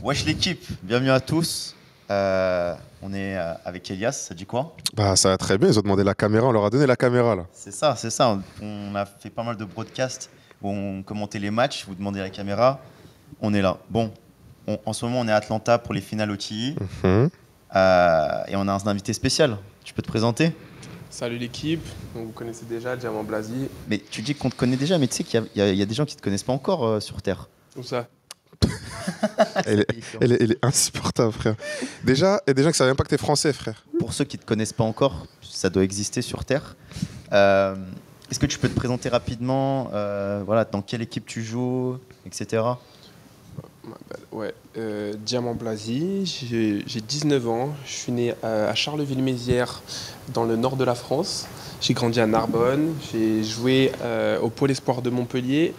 Wesh l'équipe, bienvenue à tous. On est avec Elias, ça dit quoi? Bah, ça va très bien, ils ont demandé la caméra, on leur a donné la caméra là. C'est ça, c'est ça. On a fait pas mal de broadcasts où on commentait les matchs, vous demandez la caméra, on est là. Bon, en ce moment on est à Atlanta pour les finales OTI et on a un invité spécial. Tu peux te présenter? Salut l'équipe, donc vous connaissez déjà Diamant Blasi. Mais tu dis qu'on te connaît déjà, mais tu sais qu'il y a des gens qui te connaissent pas encore sur Terre. Où ça? Elle est insupportable, frère. Déjà, et déjà que ça savent même pas que t'es français, frère. Pour ceux qui ne te connaissent pas encore, ça doit exister sur Terre. Est-ce que tu peux te présenter rapidement, voilà, dans quelle équipe tu joues, etc. Ouais, Diamant Blasi, j'ai 19 ans, je suis né à Charleville-Mézières, dans le nord de la France. J'ai grandi à Narbonne, j'ai joué au Pôle Espoir de Montpellier.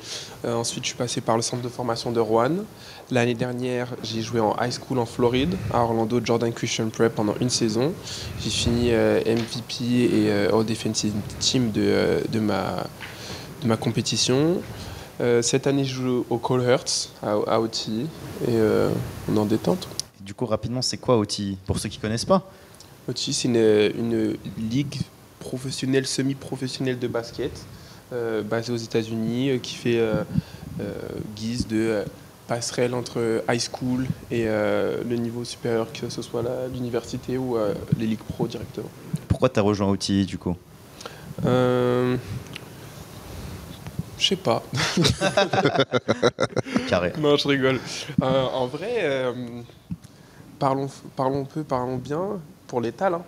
Ensuite, je suis passé par le centre de formation de Roanne. L'année dernière, j'ai joué en high school en Floride, à Orlando Jordan Christian Prep pendant une saison. J'ai fini MVP et All Defensive Team de ma compétition. Cette année, je joue au Cole Hertz, à OTI, et on est en détente. Du coup, rapidement, c'est quoi OTI, pour ceux qui ne connaissent pas? OTI, c'est une ligue professionnelle, semi-professionnelle de basket, basée aux États-Unis, qui fait guise de passerelle entre high school et le niveau supérieur, que ce soit l'université ou les ligues pro directement. Pourquoi tu as rejoint OTI, du coup? Je sais pas. Carré. Non, je rigole. En vrai, parlons peu, parlons bien pour l'étal. Hein.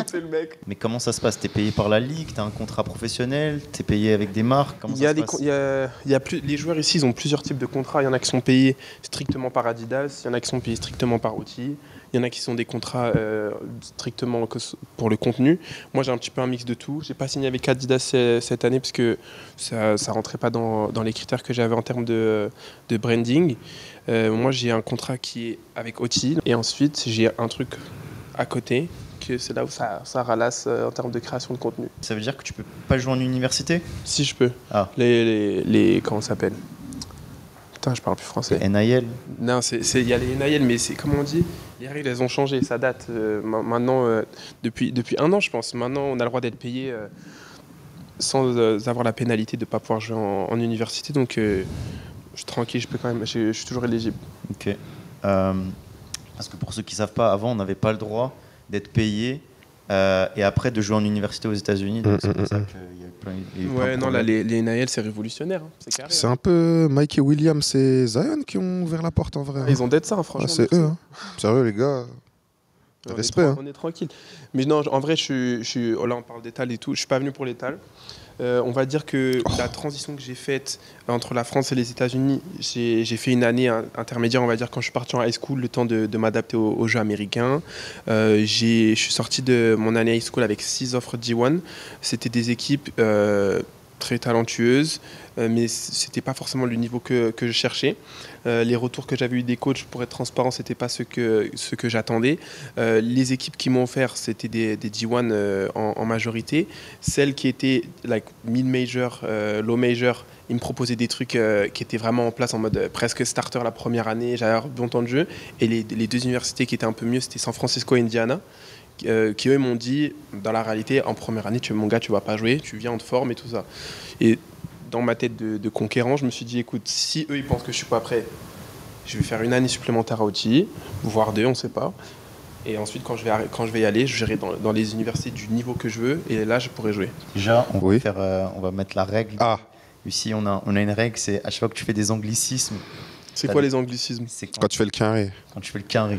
C'est le mec. Mais comment ça se passe? T'es payé par la ligue? T'as un contrat professionnel? T'es payé avec des marques? Comment ça se passe? Les joueurs ici, ils ont plusieurs types de contrats. Il y en a qui sont payés strictement par Adidas, il y en a qui sont payés strictement par OTI, il y en a qui sont des contrats strictement pour le contenu. Moi, j'ai un petit peu un mix de tout. J'ai pas signé avec Adidas cette année parce que ça rentrait pas dans les critères que j'avais en termes de branding. Moi, j'ai un contrat qui est avec OTI et ensuite j'ai un truc à côté. C'est là où ça ralasse en termes de création de contenu. Ça veut dire que tu peux pas jouer en université? Si je peux. Ah. Comment ça s'appelle? Putain, je parle plus français. NIL? Non, il y a les NIL, mais c'est comment on dit? Les règles, elles ont changé. Ça date maintenant, depuis un an, je pense. Maintenant, on a le droit d'être payé sans avoir la pénalité de ne pas pouvoir jouer en université. Donc, je suis tranquille, je peux quand même. Je suis toujours éligible. Ok. Parce que pour ceux qui ne savent pas, avant, on n'avait pas le droit d'être payé et après de jouer en université aux États-Unis. Donc c'est pour ça qu'il y a eu plein de problèmes. Les NIL, c'est révolutionnaire. Hein. C'est carré. C'est un peu Mike et Williams et Zion qui ont ouvert la porte en vrai. Ils ont d'être ça, hein, franchement. C'est eux. Hein. Sérieux, les gars. Respect. On est tranquille. Mais non, en vrai, là, on parle d'étal et tout. Je suis pas venu pour l'étal. On va dire que la transition que j'ai faite entre la France et les États-Unis, j'ai fait une année intermédiaire, on va dire, quand je suis parti en high school, le temps de m'adapter aux jeux américains. Je suis sorti de mon année high school avec 6 offres D1. C'était des équipes très talentueuses, mais c'était pas forcément le niveau que je cherchais. Les retours que j'avais eu des coachs, pour être transparent, c'était pas ce que j'attendais. Les équipes qui m'ont offert, c'était des D1 en majorité. Celles qui étaient mid-major, low-major, ils me proposaient des trucs qui étaient vraiment en place en mode presque starter la première année, j'avais un bon temps de jeu. Et les deux universités qui étaient un peu mieux, c'était San Francisco et Indiana. Qui eux m'ont dit, dans la réalité, en première année, mon gars, tu vas pas jouer, tu viens, on te forme et tout ça. Et dans ma tête de conquérant, je me suis dit, écoute, si eux, ils pensent que je suis pas prêt, je vais faire une année supplémentaire à OTI, voire 2, on sait pas. Et ensuite, quand je vais y aller, je gérerai dans les universités du niveau que je veux, et là, je pourrai jouer. Déjà, on va mettre la règle. Ah. Ici, on a une règle, c'est à chaque fois que tu fais des anglicismes. C'est quoi les anglicismes? C'est quand tu fais le carré. Quand tu fais le carré.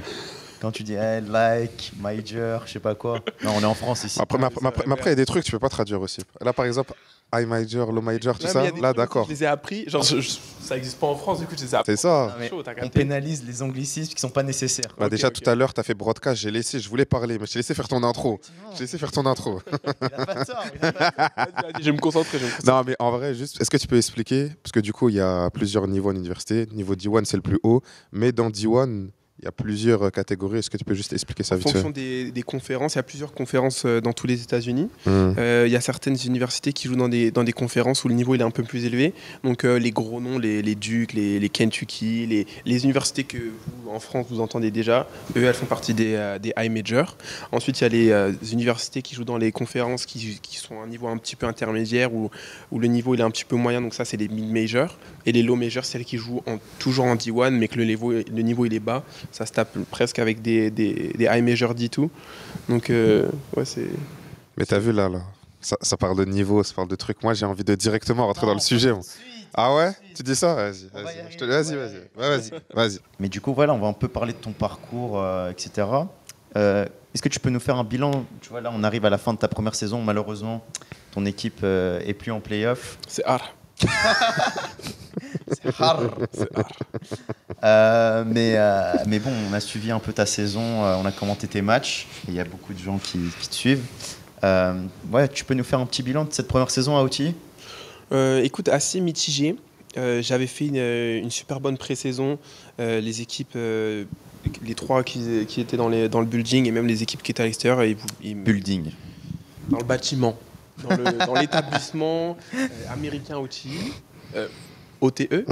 Quand tu dis like, major, je sais pas quoi. Non, on est en France ici. Après, il y a des trucs que tu peux pas traduire aussi. Là, par exemple, high major, low major, tout ça. Là, d'accord. Je les ai appris. Genre, ça existe pas en France, du coup, je les ai appris. C'est ça. On pénalise les anglicismes qui sont pas nécessaires. Bah, déjà, tout à l'heure, tu as fait broadcast. Je voulais parler, mais je t'ai laissé faire ton intro. Il a pas de tort. Je vais me concentrer. Non, mais en vrai, juste, est-ce que tu peux expliquer? Parce que du coup, il y a plusieurs niveaux en université. Niveau D1, c'est le plus haut. Mais dans D1, Il y a plusieurs catégories. Est-ce que tu peux juste expliquer ça En vite fait? fonction des conférences, il y a plusieurs conférences dans tous les États-Unis. Il y a certaines universités qui jouent dans des conférences où le niveau il est un peu plus élevé. Donc les gros noms, les Duke, les Kentucky, les universités que vous, en France, vous entendez déjà, eux, elles font partie des high majors. Ensuite, il y a les universités qui jouent dans les conférences qui sont à un niveau un petit peu intermédiaire où le niveau il est un petit peu moyen. Donc ça, c'est les mid majors. Et les low majors, c'est celles qui jouent toujours en D1, mais que le niveau il est bas. Ça se tape presque avec des high major D2. Donc, ouais, c'est... Mais t'as vu là, ça parle de niveau, ça parle de trucs. Moi, j'ai envie de directement rentrer dans le sujet. Moi. Ah ouais? Tu dis ça? Vas-y. Mais du coup, voilà, on va un peu parler de ton parcours, etc. Est-ce que tu peux nous faire un bilan? Tu vois, là, on arrive à la fin de ta première saison. Malheureusement, ton équipe est plus en play-off. C'est hard. C'est hard. Mais bon, on a suivi un peu ta saison, on a commenté tes matchs. Il y a beaucoup de gens qui te suivent. Ouais, tu peux nous faire un petit bilan de cette première saison à OT? Écoute, assez mitigé. J'avais fait une super bonne pré-saison. Les équipes, les trois qui étaient dans le building et même les équipes qui étaient à l'extérieur. Building. Dans le bâtiment, dans l'établissement américain OT. OTE.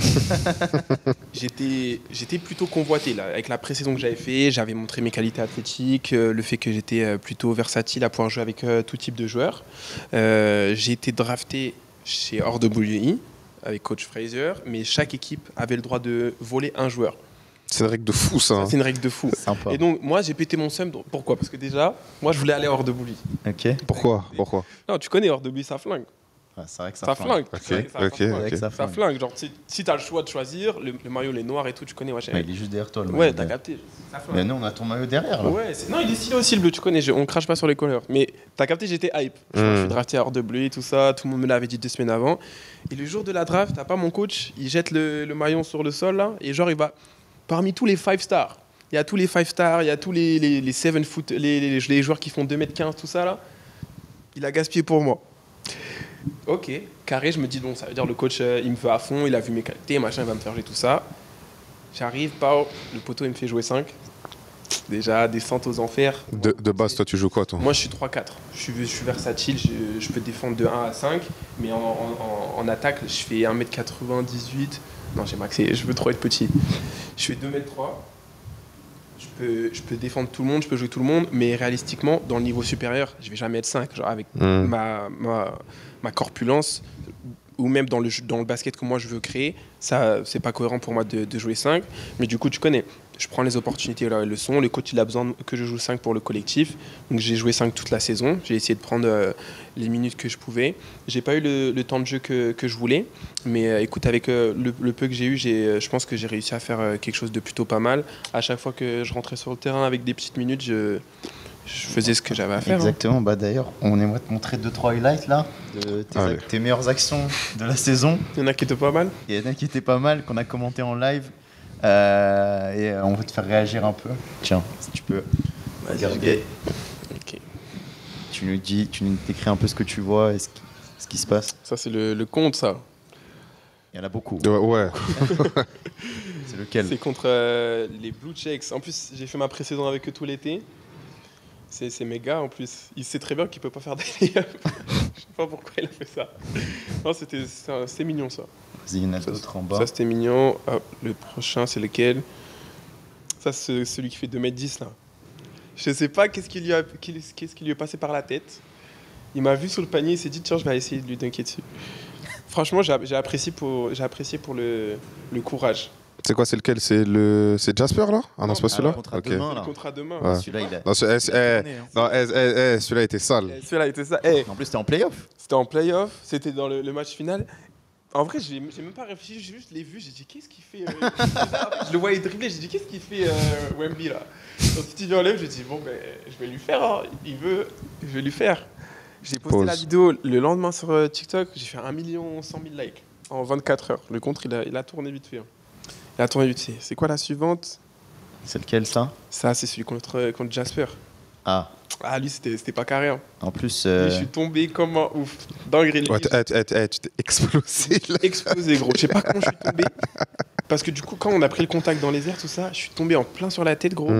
J'étais plutôt convoité là, avec la pré-saison que j'avais fait. J'avais montré mes qualités athlétiques, le fait que j'étais plutôt versatile à pouvoir jouer avec tout type de joueurs. J'ai été drafté chez RWI avec coach Fraser, mais chaque équipe avait le droit de voler un joueur. C'est une règle de fou, ça. Hein. C'est une règle de fou. Sympa. Et donc, moi, j'ai pété mon seum. Pourquoi? Parce que déjà, moi, je voulais aller à RWI. Ok. Pourquoi? Non, tu connais RWI, ça flingue. Ouais, c'est vrai que Ça flingue. Ok. Ça Ça flingue. Genre, si t'as le choix de choisir, le maillot, il est noir et tout, tu connais. Ouais, il est juste derrière toi. Le ouais maillot t'as derrière. capté. Ça flingue. Mais nous, on a ton maillot derrière. Là. Ouais, non, il est stylé aussi le bleu, tu connais. On crache pas sur les couleurs. Mais t'as capté, j'étais hype. Je suis drafté à RWI, tout ça. Tout le monde me l'avait dit 2 semaines avant. Et le jour de la draft, t'as pas mon coach, il jette le maillot sur le sol là, et genre, il va. Parmi tous les 5 stars, il y a tous les 5 stars, il y a tous les 7 foot, les joueurs qui font 2m15, tout ça là. Il a gaspillé pour moi. Ok, carré, je me dis, bon, ça veut dire le coach, il me veut à fond, il a vu mes qualités, machin, il va me faire jouer tout ça. J'arrive, le poteau, il me fait jouer 5. Déjà, descente aux enfers. De base, toi, tu joues quoi, toi? Moi, je suis 3-4. Je suis versatile, je peux défendre de 1 à 5, mais en attaque, je fais 1m98. Non, j'ai maxé, je veux trop être petit. Je fais 2m3. Je peux défendre tout le monde, je peux jouer tout le monde, mais réalistiquement, dans le niveau supérieur, je vais jamais être 5. Genre avec ma corpulence, ou même dans le basket que moi je veux créer, ça, c'est pas cohérent pour moi de jouer 5. Mais du coup, tu connais, je prends les opportunités là où elles sont. Le coach, il a besoin que je joue 5 pour le collectif. Donc j'ai joué 5 toute la saison. J'ai essayé de prendre les minutes que je pouvais. J'ai pas eu le temps de jeu que je voulais. Mais écoute, avec le peu que j'ai eu, je pense que j'ai réussi à faire quelque chose de plutôt pas mal. À chaque fois que je rentrais sur le terrain avec des petites minutes, je faisais ce que j'avais à faire. Exactement. Bah, d'ailleurs, on aimerait te montrer 2-3 highlights là, de tes meilleures actions de la saison. Il y en a qui étaient pas mal. Il y en a qui étaient pas mal, qu'on a commenté en live. Et on veut te faire réagir un peu. Tiens, si tu peux regarder. Okay. Tu nous décris un peu ce que tu vois et ce qui se passe. Ça, c'est le compte, ça. Il y en a beaucoup. Ouais. C'est lequel? C'est contre les Blue Checks. En plus, j'ai fait ma pré-saison avec eux tout l'été. C'est mes gars, en plus. Il sait très bien qu'il peut pas faire des layups. Je sais pas pourquoi il a fait ça. Non, c'était mignon, ça. Vas-y, il y en a d'autres en bas. Ça, c'était mignon. Hop, le prochain, c'est lequel? Ça, c'est celui qui fait 2m10, là. Je sais pas qu'est-ce qui lui est passé par la tête. Il m'a vu sous le panier, il s'est dit, tiens, je vais essayer de lui dunker dessus. Franchement, j'ai apprécié pour le courage. C'est quoi, c'est lequel? C'est Jasper, là? Ah non, c'est pas celui-là? Le contrat de main, là. Le contrat de main. Ouais. Celui-là, il a... Non, celui-là était sale. Celui-là était ça. En plus, c'était en play-off. C'était en play-off, c'était dans le match final. En vrai, j'ai même pas réfléchi, juste je l'ai vu, j'ai dit qu'est-ce qu'il fait Je le voyais dribbler, j'ai dit qu'est-ce qu'il fait Wemby là. Ensuite il enlève, j'ai dit bon ben je vais lui faire, hein. Il veut, je vais lui faire. J'ai posté la vidéo le lendemain sur TikTok, j'ai fait 1 100 000 likes en 24 heures. Le contre il a tourné vite fait. Hein. Il a tourné vite fait. C'est quoi la suivante? C'est lequel ça? Ça c'est celui contre Jasper. Ah, lui, c'était pas carré. Hein. En plus... Je suis tombé comme un ouf. Dinguerie. Ouais, tu t'es explosé. Là. Explosé, gros. Je sais pas comment je suis tombé. Parce que du coup, quand on a pris le contact dans les airs, tout ça, je suis tombé en plein sur la tête, gros.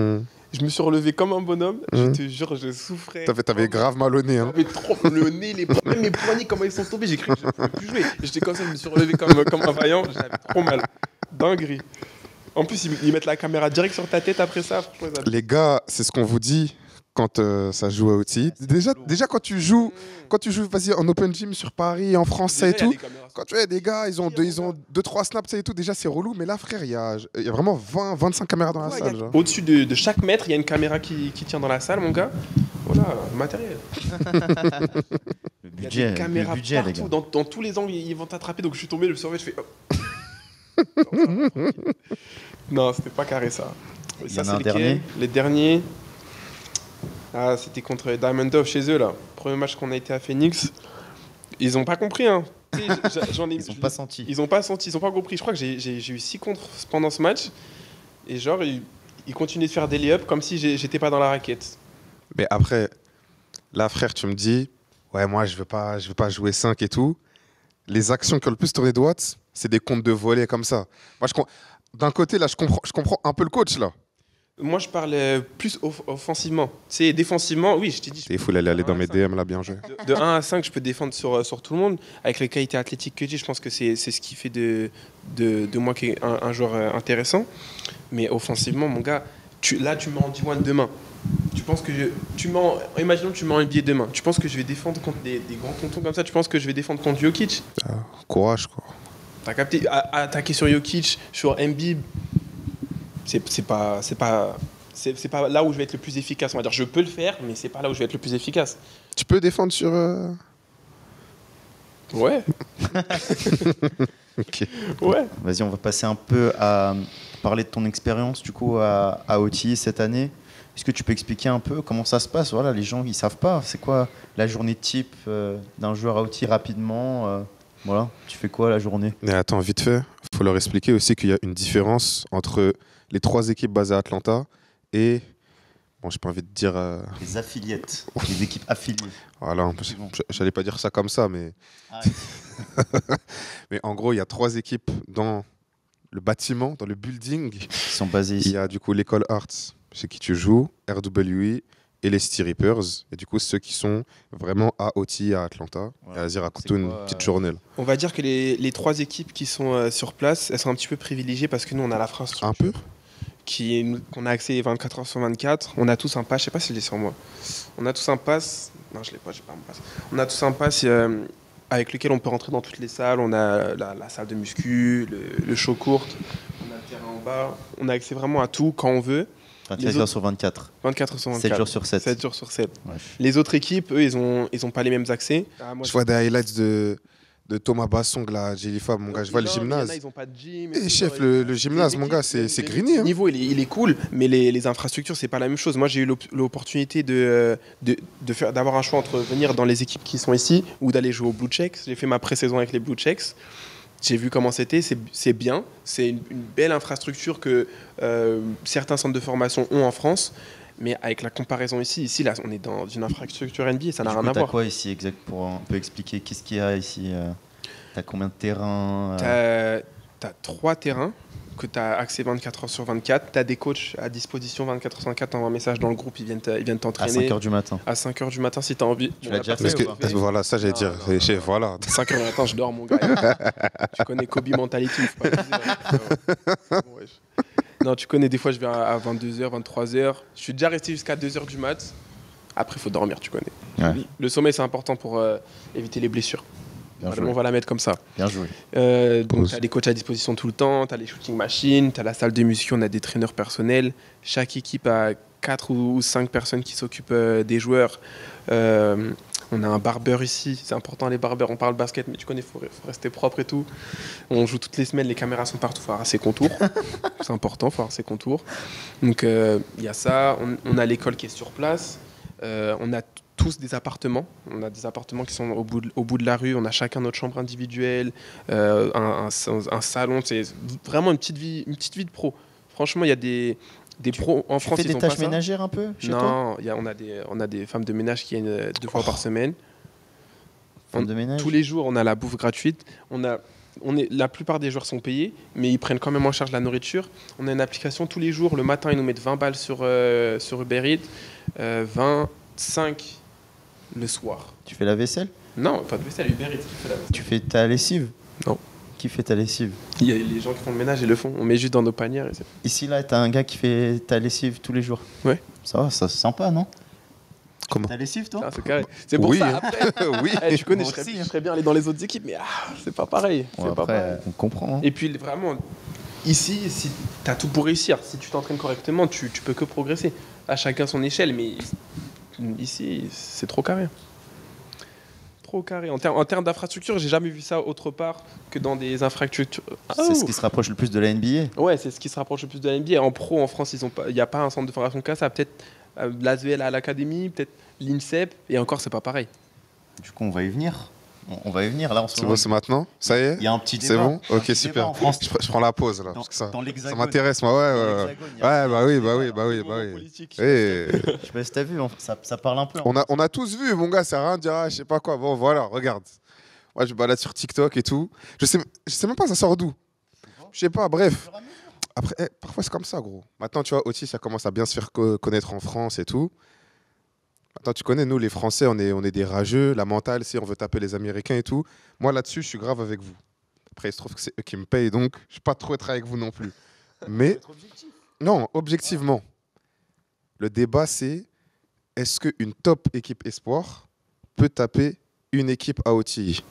Je me suis relevé comme un bonhomme. Je te jure, je souffrais. T'avais grave mal au nez. Hein. J'avais trop le nez, même mes poignets, comment ils sont tombés. J'ai cru que je ne pouvais plus jouer. J'étais comme ça, je me suis relevé comme un vaillant. J'avais trop mal. Dinguerie. En plus, ils mettent la caméra direct sur ta tête après ça. Les gars, c'est ce qu'on vous dit quand ça joue à OTI. Déjà quand tu joues, vas-y, en open gym sur Paris, en France, ça et tout. Quand tu vois des gars, ils ont 2-3 snaps, ça et tout. Déjà, c'est relou. Mais là, frère, il y a vraiment 20-25 caméras dans la salle. Au-dessus de chaque mètre, il y a une caméra qui tient dans la salle, mon gars. Voilà, le matériel. Le Il y a budget, des caméras le budget, partout, les gars. dans tous les angles, ils vont t'attraper. Donc je suis tombé, je me suis réveillé, je fais. Non, c'était pas carré ça. Il y Ça, en a c'est un dernier. Les derniers. Ah, c'était contre Diamond Dove chez eux, là. Premier match qu'on a été à Phoenix. Ils ont pas compris, hein. Ils ont pas senti. Ils ont pas senti, ils ont pas compris. Je crois que j'ai eu 6 contres pendant ce match. Et genre, ils continuaient de faire des lay-ups comme si j'étais pas dans la raquette. Mais après, là, frère, tu me dis, ouais, moi, je veux pas jouer 5 et tout. Les actions qui ont le plus tourné de watts, c'est des comptes de volée comme ça. Moi, d'un côté, là, je comprends un peu le coach, là. Moi, je parle plus offensivement. C'est défensivement, oui, je t'ai dit. Il faut aller dans mes DM, là, bien joué. De 1 à 5, je peux défendre sur tout le monde. Avec les qualités athlétiques que j'ai, je pense que c'est ce qui fait de moi un joueur intéressant. Mais offensivement, mon gars, là, tu m'en D1 demain. Tu penses que imaginons que tu m'en NBA demain. Tu penses que je vais défendre contre des grands tontons comme ça? Tu penses que je vais défendre contre Jokic? Courage, quoi. T'as capté? Attaquer sur Jokic, sur Embiid, c'est pas là où je vais être le plus efficace. On va dire, je peux le faire, mais c'est pas là où je vais être le plus efficace. Tu peux défendre sur... Ouais. Ok. Ouais. Vas-y, on va passer un peu à parler de ton expérience du coup à OTI cette année. Est-ce que tu peux expliquer un peu comment ça se passe? Voilà, les gens ils savent pas. C'est quoi la journée type d'un joueur à OTI rapidement voilà, tu fais quoi la journée? Mais attends, vite fait, il faut leur expliquer aussi qu'il y a une différence entre les 3 équipes basées à Atlanta et... Bon, j'ai pas envie de dire... Les affiliates, les équipes affiliées. Voilà, j'allais pas dire ça comme ça, mais... Ah, mais en gros, il y a 3 équipes dans le bâtiment, dans le building. qui sont basées Il ici. y a du coup l'école Arts, chez qui tu joues, RWE et les City Reapers. Et du coup, ceux qui sont vraiment à OTI à Atlanta. Voilà. Et à dire raconte-nous une petite journée. Là. On va dire que les 3 équipes qui sont sur place, elles sont un petit peu privilégiées parce que nous, on a l'infrastructure. Un peu qu'on a accès 24 heures sur 24. On a tous un pass, je sais pas si je l'ai sur moi. On a tous un pass. Non, je l'ai pas, j'ai pas mon pass. On a tous un pass avec lequel on peut rentrer dans toutes les salles. On a la salle de muscu, le show court, on a le terrain en bas. On a accès vraiment à tout quand on veut. 24 heures sur 24. 24 heures sur 24. 7 jours sur 7. 7 jours sur 7. Ouais. Les autres équipes, eux, ils ont pas les mêmes accès. Je vois des highlights de Thomas Bassong, là, Jellyfa, mon gars, je vois le gymnase. Ils ont pas de gym. Et chef, le gymnase, mon gars, c'est grigné. Le niveau, il est cool, mais les infrastructures, c'est pas la même chose. Moi, j'ai eu l'opportunité d'avoir un choix entre venir dans les équipes qui sont ici ou d'aller jouer aux Blue Checks. J'ai fait ma pré-saison avec les Blue Checks. J'ai vu comment c'était, c'est bien. C'est une belle infrastructure que certains centres de formation ont en France. Mais avec la comparaison ici là, on est dans une infrastructure NBA, ça n'a rien à voir. T'as quoi ici exact pour un peu expliquer qu'est-ce qu'il y a ici T'as combien de terrains T'as 3 terrains que tu as accès 24 heures sur 24. Tu as des coachs à disposition 24 heures sur 24. Tu envoies un message dans le groupe, ils viennent t'entraîner. À 5h du matin. À 5h du matin si tu as envie. Tu l'as déjà fait Voilà, ça j'allais dire. Chef, voilà. 5h du matin, je dors, mon gars. Tu connais Kobe Mentality. Faut pas le dire. Non, tu connais, des fois je viens à 22h, 23h. Je suis déjà resté jusqu'à 2h du mat. Après, il faut dormir, tu connais. Ouais. Le sommeil, c'est important pour éviter les blessures. On va la mettre comme ça. Bien joué. Donc, tu as des coachs à disposition tout le temps, tu as les shooting machines, tu as la salle de muscu, on a des traîneurs personnels. Chaque équipe a 4 ou 5 personnes qui s'occupent des joueurs. On a un barbeur ici, c'est important les barbeurs, on parle basket, mais tu connais, il faut rester propre et tout. On joue toutes les semaines, les caméras sont partout, il faut avoir ses contours. C'est important, il faut avoir ses contours. Donc il y a ça, on a l'école qui est sur place, on a tous des appartements. On a des appartements qui sont au bout de la rue. On a chacun notre chambre individuelle, un salon. C'est vraiment une petite vie de pro. Franchement, il y a des pros en France. Tu fais des tâches ménagères un peu chez toi? Non, on a des femmes de ménage qui viennent 2 fois par semaine. Femmes de ménage. Tous les jours, on a la bouffe gratuite. On a la plupart des joueurs sont payés, mais ils prennent quand même en charge la nourriture. On a une application tous les jours. Le matin, ils nous mettent 20 balles sur Uber Eats, 25 le soir. Tu fais la vaisselle? Non, pas de vaisselle, Uber Eats qui fait la vaisselle. Tu fais ta lessive? Non. Qui fait ta lessive? Il y a les gens qui font le ménage et le font. On met juste dans nos panières. Ici, là, t'as un gars qui fait ta lessive tous les jours. Ouais. Ça va, c'est sympa, non? Comment? Ta lessive, toi? Ah, c'est carré. C'est pour Oui. ça, après, Oui. tu connais, Moi je aussi, serais bien aller dans les autres équipes, mais c'est pas pareil. Ouais, C'est pas pareil. après, on comprend. Hein. Et puis vraiment, ici, si tu as tout pour réussir, si tu t'entraînes correctement, tu peux que progresser. À chacun son échelle, mais ici, c'est trop carré. Trop carré. En termes d'infrastructure, j'ai jamais vu ça autre part que dans des infrastructures. C'est ce qui se rapproche le plus de la NBA. Ouais, c'est ce qui se rapproche le plus de la NBA. En pro, en France, il n'y a pas un centre de formation comme ça. Peut-être l'ASVL à l'académie, peut-être l'INSEP, et encore, c'est pas pareil. Du coup, on va y venir. On va y venir là en ce C'est moment. bon, c'est maintenant? Ça y est? Il y a un petit débat. C'est bon? Il y a un Ok, petit super. débat en France. Je prends la pause là. Dans- Parce que ça dans l'Hexagone. m'intéresse, moi. Dans Ouais, l'Hexagone, il y a bah un oui, petit bah oui, débat. bah oui, bah oui. Politique, Eh, Je sais pas si t'as vu, ça parle un peu. on a tous vu, mon gars, ça rien de dire, je sais pas quoi. Bon, voilà, regarde. Moi, je me balade sur TikTok et tout. Je sais même pas, ça sort d'où. Je sais pas, bref. Après, parfois, c'est comme ça, gros. Maintenant, tu vois, Otis, ça commence à bien se faire connaître en France et tout. Maintenant, tu connais, nous, les Français, on est des rageux. La mentale, c'est on veut taper les Américains et tout. Moi, là-dessus, je suis grave avec vous. Après, il se trouve que c'est eux qui me payent, donc je ne vais pas trop être avec vous non plus. Mais, non, objectivement, le débat, c'est est-ce qu'une top équipe espoir peut taper une équipe à OTI?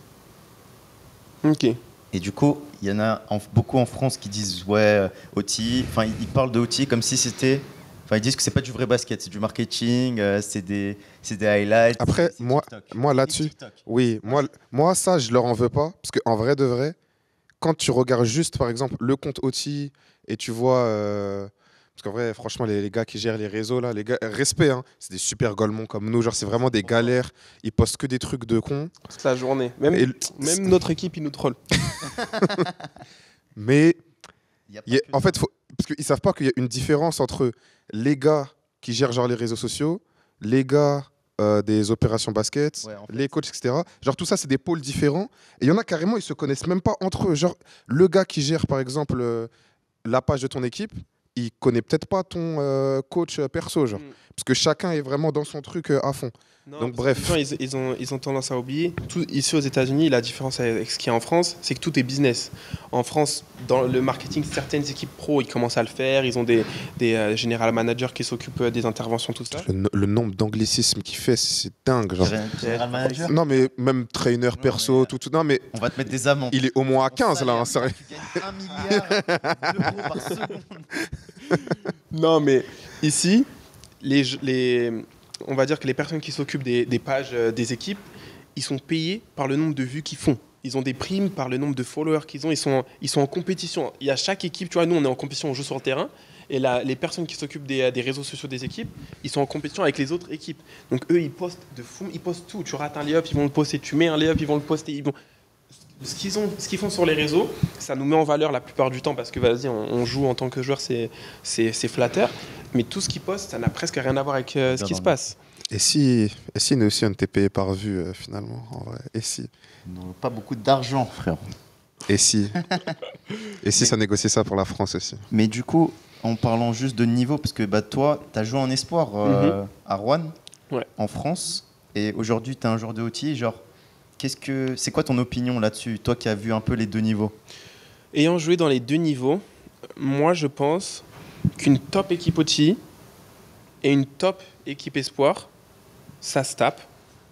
Ok. Et du coup, il y en a beaucoup en France qui disent ouais, OTI. Enfin, ils parlent de OTI comme si c'était. Enfin, ils disent que c'est pas du vrai basket, c'est du marketing, c'est des highlights. Après, c'est moi TikTok. là-dessus, TikTok. oui, moi, ça, je leur en veux pas. Parce qu'en vrai de vrai, quand tu regardes juste, par exemple, le compte OTI et tu vois. Parce qu'en vrai, franchement, les gars qui gèrent les réseaux, là, les gars, respect, hein, c'est des super golemons comme nous. Genre, c'est vraiment des galères. Ils postent que des trucs de cons. Toute la journée. Même, Et même notre équipe, ils nous troll. Mais Il y a pas que en ça. fait, parce qu'ils savent pas qu'il y a une différence entre les gars qui gèrent genre les réseaux sociaux, les gars des opérations basket, Ouais, en fait. les coachs, etc. Genre tout ça, c'est des pôles différents. Et il y en a carrément, ils se connaissent même pas entre eux. Genre le gars qui gère par exemple la page de ton équipe, il connaît peut-être pas ton coach perso, genre. Mm. Parce que chacun est vraiment dans son truc à fond. Non, Donc, parce que bref. les gens, ils ont tendance à oublier. Ici aux États-Unis, la différence avec ce qu'il y a en France, c'est que tout est business. En France, dans le marketing, certaines équipes pro, ils commencent à le faire. Ils ont des general managers qui s'occupent des interventions, tout ça. Le nombre d'anglicismes qu'il fait, c'est dingue. Genre. General manager. Non, mais même trainer perso, mais- tout. Non, mais On va te mettre des amendes. il est au moins à Ton 15 là, hein, salaire, sérieux. tu gagnes 1 milliard d'euros par seconde. Non, mais ici, on va dire que les personnes qui s'occupent des pages des équipes, ils sont payés par le nombre de vues qu'ils font. Ils ont des primes par le nombre de followers qu'ils ont. Ils sont en compétition. Il y a chaque équipe, tu vois, nous on est en compétition, on joue sur le terrain. Et là, les personnes qui s'occupent des réseaux sociaux des équipes, ils sont en compétition avec les autres équipes. Donc eux, ils postent de fou, ils postent tout. Tu rates un lay-up, ils vont le poster. Tu mets un lay-up, ils vont le poster. Ce qu'ils font sur les réseaux, ça nous met en valeur la plupart du temps parce que vas-y, on joue en tant que joueur, c'est flatteur. Mais tout ce qu'ils postent, ça n'a presque rien à voir avec ce qui se passe. Et si nous aussi on était payé par vue finalement, en vrai. Et si Non, pas beaucoup d'argent, frère. Et si ça négociait ça pour la France aussi. Mais du coup, en parlant juste de niveau, parce que bah, toi, tu as joué en espoir à Rouen, Ouais. en France, et aujourd'hui, tu es un joueur de OTI. Genre, c'est quoi ton opinion là-dessus, toi qui as vu un peu les deux niveaux? Ayant joué dans les deux niveaux, moi je pense qu'une top équipe OTI et une top équipe espoir, ça se tape.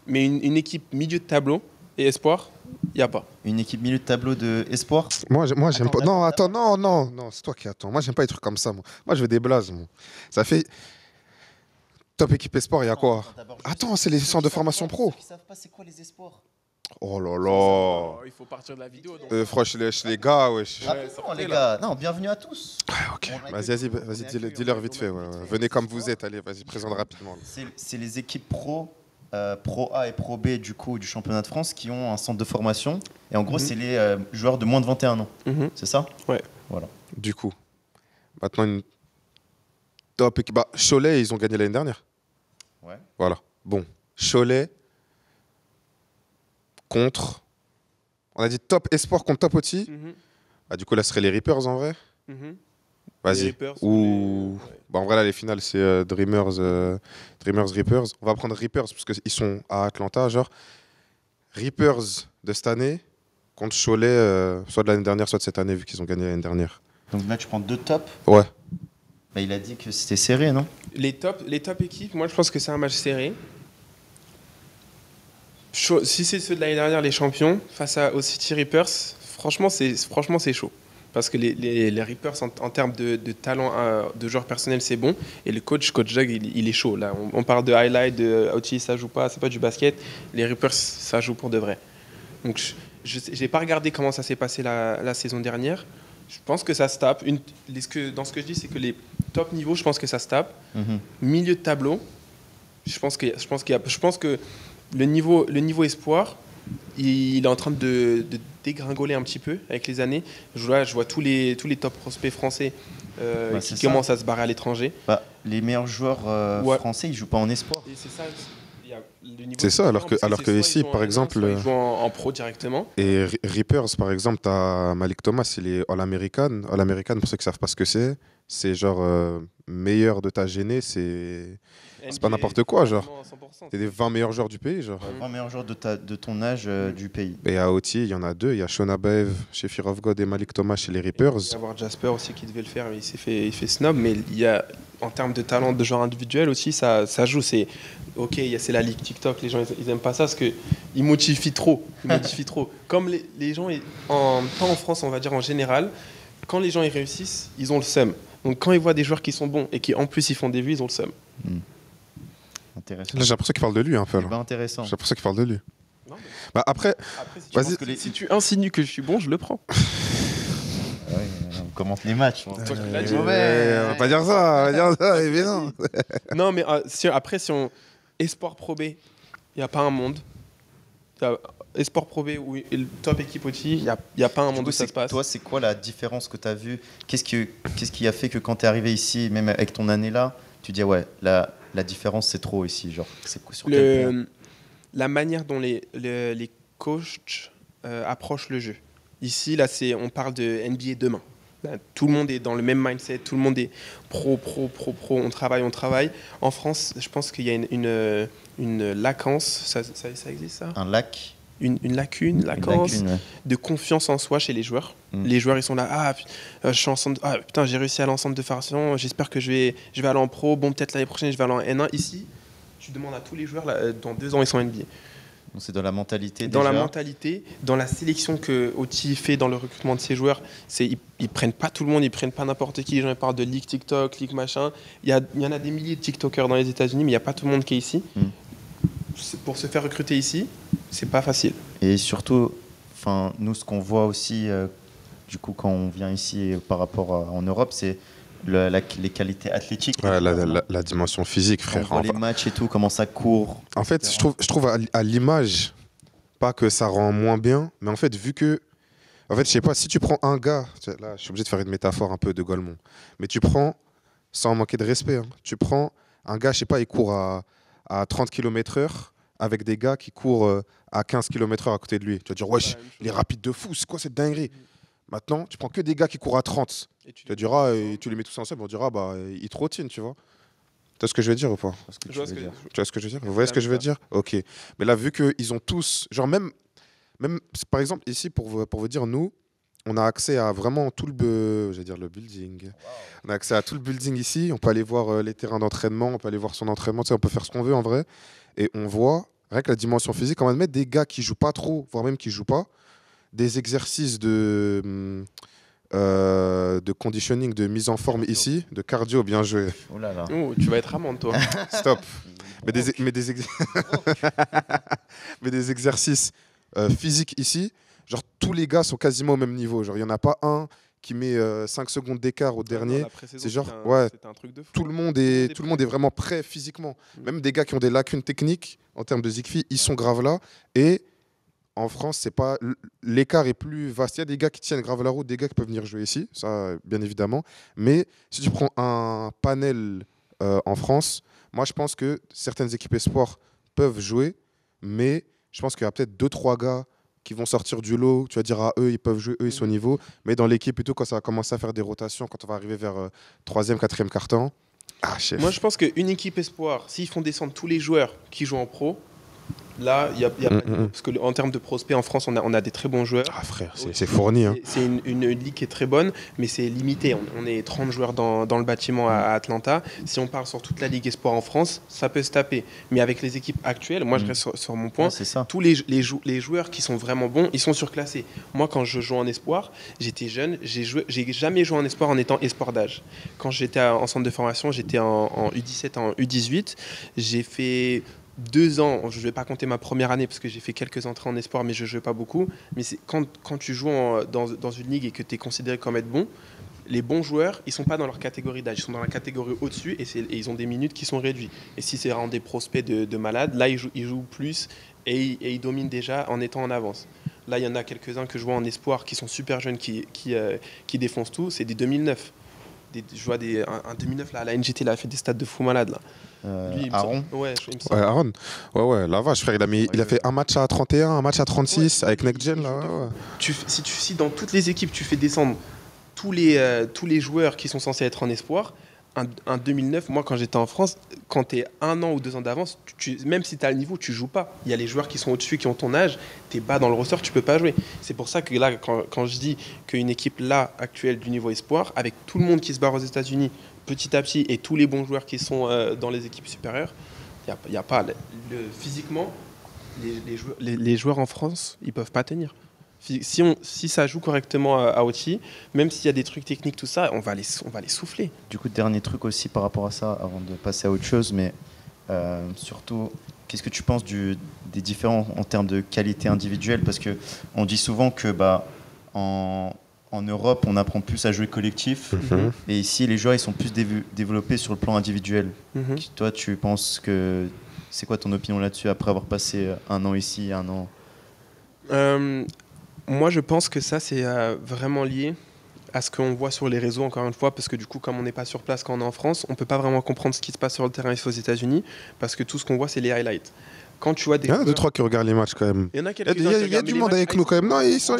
Mais une équipe milieu de tableau et espoir, il n'y a pas. Une équipe milieu de tableau de espoir? Moi j'aime pas. Non, attends, non, c'est toi qui attends. Moi j'aime pas les trucs comme ça. Moi je veux des blazes. Moi. Ça fait top équipe espoir, il y a quoi? Attends, c'est les centres de formation pro. Ils savent pas c'est quoi les espoirs. Oh là là. Il faut partir de la vidéo. Franchement, les gars, wesh. Rapidement, les gars. Non, bienvenue à tous. Ok. On accueille- on Vas-y, accueille- dis-leur vite fait. Ouais. Venez comme vous êtes, allez, vas-y, présente rapidement. C'est les équipes pro, Pro A et Pro B du coup du championnat de France qui ont un centre de formation. Et en gros, c'est les joueurs de moins de 21 ans. Mhm. C'est ça? Ouais. Voilà. Du coup, maintenant une top équipe. Bah, Cholet, ils ont gagné l'année dernière. Ouais. Voilà. Bon, Cholet contre On a dit top espoir contre top OT. Ah, du coup, là, ce serait les Reapers en vrai. Vas-y. Reapers, Ou... Bah, en vrai, là, les finales, c'est Dreamers, Reapers. On va prendre Reapers parce qu'ils sont à Atlanta. Genre, Reapers de cette année contre Cholet, soit de l'année dernière, soit de cette année, vu qu'ils ont gagné l'année dernière. Donc là, tu prends 2 tops. Ouais. Bah, il a dit que c'était serré, non? Les top équipes, moi je pense que c'est un match serré. Si c'est ceux de l'année dernière, les champions, face aux City Reapers, franchement c'est chaud. Parce que les Reapers, en termes de talent de joueur personnel, c'est bon. Et le coach Doug, il est chaud. Là, on parle de highlight, de OT, ça joue pas, c'est pas du basket. Les Reapers, ça joue pour de vrai. Donc je n'ai pas regardé comment ça s'est passé la saison dernière. Je pense que ça se tape. Dans ce que je dis, c'est que les top niveaux, je pense que ça se tape. Milieu de tableau, je pense que le niveau espoir, il est en train de dégringoler un petit peu avec les années. Je vois tous les top prospects français qui commencent à se barrer à l'étranger. Bah, les meilleurs joueurs français, ils jouent pas en espoir. Et c'est ça. C'est ça, alors que ici, par exemple... Ils jouent en pro directement. Et Reapers, par exemple, tu as Malik Thomas, il est All-American. All-American, pour ceux qui ne savent pas ce que c'est genre meilleur de ta génée, c'est pas n'importe quoi, genre. C'est les 20 meilleurs joueurs du pays, genre. 20 meilleurs joueurs de ton âge du pays. Et à OT, il y en a 2. Il y a Shona Baev chez Fear of God et Malik Thomas chez les Reapers. Il va y avoir Jasper aussi qui devait le faire, mais il fait snob. Mais il y a, en termes de talent de joueur individuel aussi, ça joue. C'est c'est la ligue TikTok. Les gens, ils aiment pas ça parce qu'ils modifient trop. Comme les gens, pas en France, on va dire en général, quand les gens ils réussissent, ils ont le seum. Donc quand ils voient des joueurs qui sont bons et qui en plus ils font des vues, ils ont le seum. Intéressant. Là, j'ai l'impression qu'il parle de lui un peu. C'est intéressant. J'ai l'impression qu'il parle de lui. Non, mais... Bah, après si tu insinues que je suis bon, je le prends. Ouais, on commente les matchs. Toi qui l'as dit. On va pas dire ça, évidemment. Non, mais si on... Espoir Pro B, il n'y a pas un monde. Esport Pro B ou le top équipe aussi, il n'y a pas un monde où ça se passe. Toi, c'est quoi la différence que tu as vue? Qu'est-ce qui a fait que quand tu es arrivé ici, même avec ton année là, tu dis ouais, la différence c'est trop ici, genre c'est sur quel point? La manière dont les coachs approchent le jeu. Ici, là, on parle de NBA demain. Là, tout le monde est dans le même mindset, tout le monde est pro, on travaille. En France, je pense qu'il y a une lacance, ça existe ça? Un lac? Une lacune de confiance en soi chez les joueurs. Les joueurs, ils sont là, je suis ensemble, putain, j'ai réussi à l'ensemble de formation, j'espère que je vais aller en pro, bon, peut-être l'année prochaine, je vais aller en N1. Ici, tu demandes à tous les joueurs, là, dans 2 ans, ils sont NBA. Donc c'est dans la mentalité Dans déjà. la mentalité, dans la sélection que Oti fait dans le recrutement de ses joueurs, ils prennent pas tout le monde, ils prennent pas n'importe qui. Les gens parlent de ligue TikTok, ligue machin. Il y en a des milliers de TikTokers dans les États-Unis, mais il n'y a pas tout le monde qui est ici. Pour se faire recruter ici, c'est pas facile. Et surtout, nous, ce qu'on voit aussi, du coup, quand on vient ici par rapport en Europe, c'est les qualités athlétiques. Ouais, la dimension physique, frère. On voit les matchs et tout, comment ça court. En fait, je trouve à l'image, pas que ça rend moins bien, mais en fait, vu que... En fait, je sais pas, si tu prends un gars... Là, je suis obligé de faire une métaphore un peu de Golemont. Mais tu prends, sans manquer de respect, tu prends un gars, je sais pas, il court à 30 km/h avec des gars qui courent à 15 km/h à côté de lui. Tu vas dire, wesh, il est rapide de fou, c'est quoi cette dinguerie? Maintenant, tu prends que des gars qui courent à 30. Tu te diras, et tu les mets tous ensemble, on dira, ils trottinent, tu vois. Tu vois ce que je veux dire ou pas? Tu vois ce que je veux dire? Vous voyez ce que je veux dire? Ok. Mais là, vu qu'ils ont tous... Genre même, par exemple, ici, pour vous dire, nous, on a accès à vraiment tout le building. Wow. On a accès à tout le building ici. On peut aller voir les terrains d'entraînement, on peut aller voir son entraînement. Tu sais, on peut faire ce qu'on veut en vrai. Et on voit, rien que la dimension physique, on va mettre des gars qui jouent pas trop, voire même qui jouent pas, des exercices de conditioning, de mise en forme ici, de cardio, bien joué. Oh là là. Oh, tu vas être amende, toi. Stop. Mais des exercices physiques ici, genre tous les gars sont quasiment au même niveau. Genre il n'y en a pas un qui met 5 secondes d'écart au dernier. C'est genre, un truc de fou. tout le monde est vraiment prêt physiquement. Même des gars qui ont des lacunes techniques en termes de Zikfi, ils sont graves là. Et en France, c'est pas l'écart est plus vaste. Il y a des gars qui tiennent grave la route, des gars qui peuvent venir jouer ici, ça bien évidemment. Mais si tu prends un panel en France, moi je pense que certaines équipes espoirs peuvent jouer, mais je pense qu'il y a peut-être 2-3 gars qui vont sortir du lot. Tu vas dire, ah, eux, ils peuvent jouer, eux, ils sont au niveau. Mais dans l'équipe et tout, quand ça va commencer à faire des rotations, quand on va arriver vers 3e, 4e quart-temps, ah, chef. Moi, je pense qu'une équipe espoir, s'ils font descendre tous les joueurs qui jouent en pro, là, il y a parce qu'en termes de prospects, en France, on a des très bons joueurs. Ah, frère, c'est fourni. Hein. C'est une ligue qui est très bonne, mais c'est limité. On est 30 joueurs dans le bâtiment à Atlanta. Si on parle sur toute la ligue espoir en France, ça peut se taper. Mais avec les équipes actuelles, moi, je reste sur mon point. Ouais, tous les joueurs qui sont vraiment bons, ils sont surclassés. Moi, quand je joue en espoir, j'étais jeune. J'ai jamais joué en espoir en étant espoir d'âge. Quand j'étais en centre de formation, j'étais en U17, en U18. J'ai fait 2 ans, je ne vais pas compter ma première année parce que j'ai fait quelques entrées en espoir, mais je ne jouais pas beaucoup. Mais quand tu joues dans une ligue et que tu es considéré comme être bon, les bons joueurs, ils ne sont pas dans leur catégorie d'âge, ils sont dans la catégorie au-dessus et ils ont des minutes qui sont réduites. Et si c'est vraiment des prospects de malades, là, ils jouent plus et ils dominent déjà en étant en avance. Là, il y en a quelques-uns que je vois en espoir qui sont super jeunes, qui défoncent tout, c'est des 2009. Je vois un 2009 là, à la NGT, là, a fait des stats de fou malade là. Lui, Aaron. Ouais, il me semble. Ouais, Aaron. Ouais, la vache, frère. Il a fait un match à 31, un match à 36 avec Next Gen. Là, ouais. Si dans toutes les équipes, tu fais descendre tous les joueurs qui sont censés être en espoir, un 2009, moi, quand j'étais en France, quand tu es 1 an ou 2 ans d'avance, même si tu as le niveau, tu joues pas. Il y a les joueurs qui sont au-dessus, qui ont ton âge, tu es bas dans le ressort, tu peux pas jouer. C'est pour ça que là, quand je dis qu'une équipe là, actuelle du niveau espoir, avec tout le monde qui se barre aux États-Unis petit à petit et tous les bons joueurs qui sont dans les équipes supérieures, il y a pas. Physiquement, les joueurs en France, ils peuvent pas tenir. Si ça joue correctement à OT, même s'il y a des trucs techniques, tout ça, on va les souffler. Du coup, dernier truc aussi par rapport à ça, avant de passer à autre chose, mais surtout, qu'est-ce que tu penses des différents en termes de qualité individuelle? Parce qu'on dit souvent que en Europe, on apprend plus à jouer collectif, et ici, les joueurs ils sont plus développés sur le plan individuel. Toi, tu penses que... C'est quoi ton opinion là-dessus, après avoir passé 1 an ici, 1 an Moi, je pense que ça, c'est vraiment lié à ce qu'on voit sur les réseaux, encore une fois, parce que du coup, comme on n'est pas sur place quand on est en France, on ne peut pas vraiment comprendre ce qui se passe sur le terrain ici aux États-Unis, parce que tout ce qu'on voit, c'est les highlights. Quand tu vois il y en a 2-3 qui regardent les matchs quand même. Il y en a Il y a du monde avec nous quand même. Non, ils sont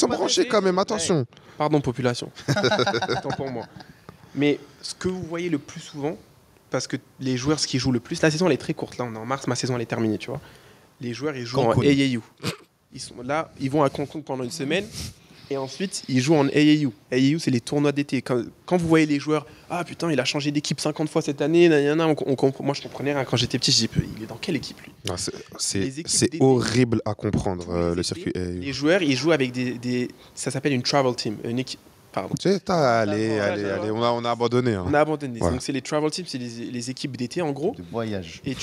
branchés quand même, attention. Ouais. Pardon, population. Tant pour moi. Mais ce que vous voyez le plus souvent, parce que les joueurs, ce qui jouent le plus, la saison elle est très courte, là on est en mars, ma saison elle est terminée, tu vois. Les joueurs ils jouent en AAU. Ils sont là, ils vont à Cancun pendant 1 semaine et ensuite ils jouent en AAU. AAU c'est les tournois d'été. Quand vous voyez les joueurs, ah putain il a changé d'équipe 50 fois cette année, moi je comprenais rien quand j'étais petit, je disais il est dans quelle équipe lui? C'est horrible à comprendre le circuit AAU. Les joueurs ils jouent avec ça s'appelle une travel team, une équipe. Pardon. Allez, on a abandonné. Hein. On a abandonné. Ouais. Donc c'est les travel teams, c'est les équipes d'été en gros. De voyage. Et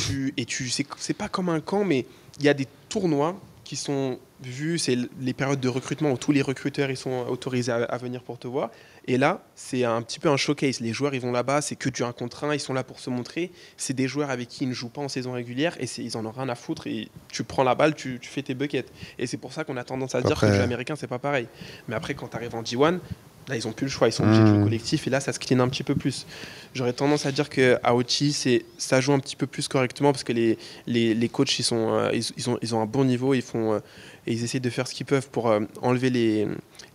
c'est pas comme un camp, mais il y a des tournois qui sont vus, c'est les périodes de recrutement où tous les recruteurs ils sont autorisés à venir pour te voir. Et là, c'est un petit peu un showcase. Les joueurs ils vont là-bas, c'est que du 1 contre 1, ils sont là pour se montrer. C'est des joueurs avec qui ils ne jouent pas en saison régulière et ils en ont rien à foutre. Et tu prends la balle, tu fais tes buckets. Et c'est pour ça qu'on a tendance à dire que le jeu américain c'est pas pareil. Mais après, quand tu arrives en G1, là, ils n'ont plus le choix, ils sont obligés de jouer collectif et là, ça se clean un petit peu plus. J'aurais tendance à dire qu'à OT, ça joue un petit peu plus correctement parce que les coachs, ils ont un bon niveau, et ils essaient de faire ce qu'ils peuvent pour enlever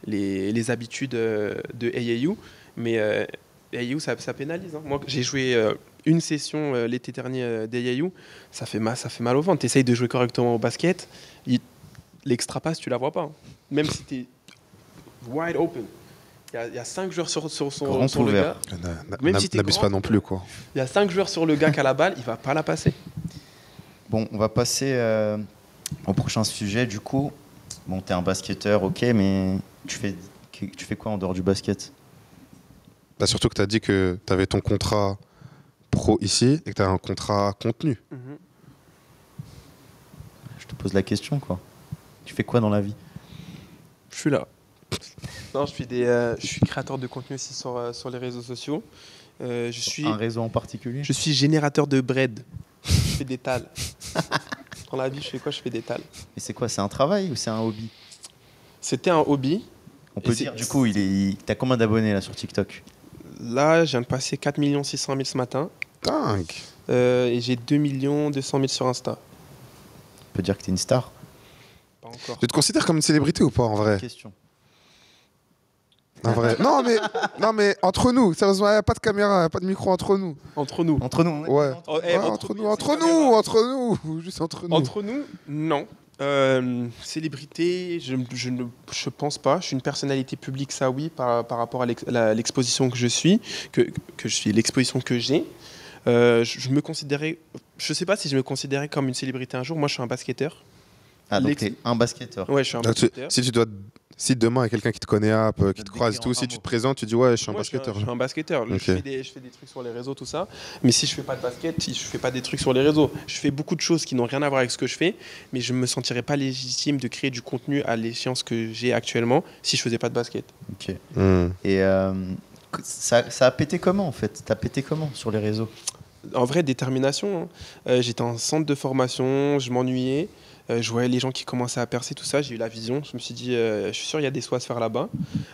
les habitudes de AAU. Mais AAU, ça pénalise. Hein. Moi, j'ai joué une session l'été dernier d'AAU, ça fait mal au ventre. Tu essayes de jouer correctement au basket, l'extra passe, tu la vois pas. Hein. Même si tu es wide open. Il y a 5 joueurs sur le gars. N'abuse pas non plus, quoi. Il y a 5 joueurs sur le gars qui a la balle, il va pas la passer. Bon, on va passer au prochain sujet. Du coup, bon, t'es un basketteur, ok, mais tu fais quoi en dehors du basket? Bah, surtout que tu as dit que tu avais ton contrat pro ici et que tu as un contrat contenu. Je te pose la question, quoi. Tu fais quoi dans la vie? Je suis là. Non, je suis créateur de contenu aussi sur les réseaux sociaux. Un réseau en particulier? Je suis générateur de bread. Je fais des tales. Dans la vie, je fais quoi? Je fais des tales. Et c'est quoi? C'est un travail ou c'est un hobby? C'était un hobby. On peut dire, du coup, t'as combien d'abonnés là sur TikTok? Là, je viens de passer 4 600 000 ce matin. Dingue. Et j'ai 2 200 000 sur Insta. On peut dire que t'es une star? Pas Pas encore. Tu te considères comme une célébrité ou pas, en vrai? Question. En vrai. Non, mais entre nous, sérieusement, il n'y a pas de caméra, il n'y a pas de micro entre nous. Entre nous. Entre nous, on est Ouais. Oh, Ouais, entre nous, juste entre nous. Entre nous, non. Célébrité, je pense pas. Je suis une personnalité publique, ça oui, par rapport à l'exposition que je suis, l'exposition que j'ai. Je me considérais, je sais pas si je me considérais comme une célébrité un jour. Moi, je suis un basketteur. Ah, donc t'es un basketteur. Ouais, je suis un Donc, basketteur. si demain il y a quelqu'un qui te connaît, qui te croise et tout, si tu te présentes, tu dis ouais, je suis un basketteur. Je suis un basketteur. Ok. Je fais des trucs sur les réseaux, tout ça. Mais si je fais pas de basket, si je fais pas des trucs sur les réseaux, je fais beaucoup de choses qui n'ont rien à voir avec ce que je fais. Mais je me sentirais pas légitime de créer du contenu à l'échéance que j'ai actuellement si je faisais pas de basket. Ok. Hmm. Et ça a pété comment en fait? T'as pété comment sur les réseaux? En vrai, détermination. Hein. J'étais en centre de formation, je m'ennuyais. Je voyais les gens qui commençaient à percer, tout ça. J'ai eu la vision. Je me suis dit, je suis sûr, il y a des sous à se faire là-bas.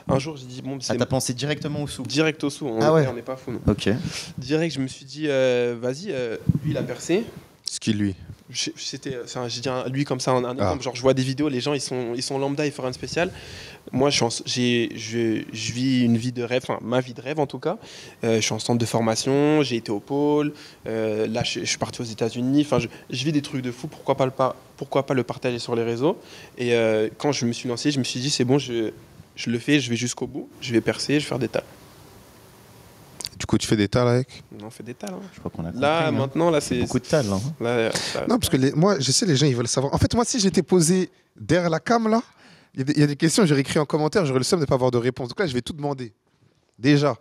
Un jour, j'ai dit, bon, c'est T'as pensé directement au sous? direct au sous. Ah ouais. On n'est pas fou, non. Ok. Direct, je me suis dit, vas-y, lui, il a percé. Ce qui lui. J'ai dit lui comme ça, un exemple. Genre, je vois des vidéos, les gens, ils sont lambda, ils font rien de spécial. Moi, je vis une vie de rêve, enfin, ma vie de rêve en tout cas. Je suis en centre de formation, j'ai été au pôle. Là, je suis parti aux États-Unis. Enfin, je vis des trucs de fou. Pourquoi pas le partager sur les réseaux? Et quand je me suis lancé, je me suis dit, c'est bon, je le fais, je vais jusqu'au bout. Je vais percer, je vais faire des tas. Du coup, tu fais des tas avec? On fait des tas. Hein. Je crois qu'on a compris. Là, hein. maintenant, là, c'est Beaucoup de tal. Hein. là, Non, parce que moi, je sais, les gens, ils veulent savoir. En fait, moi, si j'étais posé derrière la cam, là, il y a des questions, j'aurais écrit en commentaire, j'aurais le seum de ne pas avoir de réponse. Donc là, je vais tout demander. Déjà,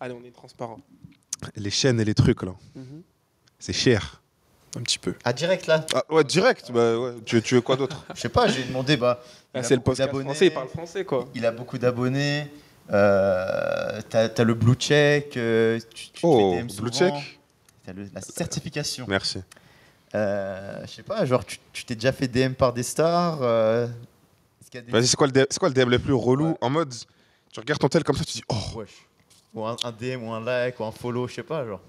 Allez, on est transparent. les chaînes et les trucs, là, c'est cher. Un petit peu. Ah, direct là? Ah, ouais, direct. Bah, ouais. Tu veux quoi d'autre? Je sais pas, j'ai demandé. Bah, il a C'est le beaucoup podcast d'abonnés. français, il parle français, quoi. Il a beaucoup d'abonnés. T'as le blue check. Tu te Oh, fais DM souvent. blue check. T'as la certification. Merci. Je sais pas, genre tu t'es déjà fait DM par des stars. Est-ce qu'il y a des... Vas-y, c'est quoi le DM le plus relou? Ouais. En mode, tu regardes ton tel comme ça, tu dis oh. Wesh. Ou un DM ou un like ou un follow, je sais pas, genre.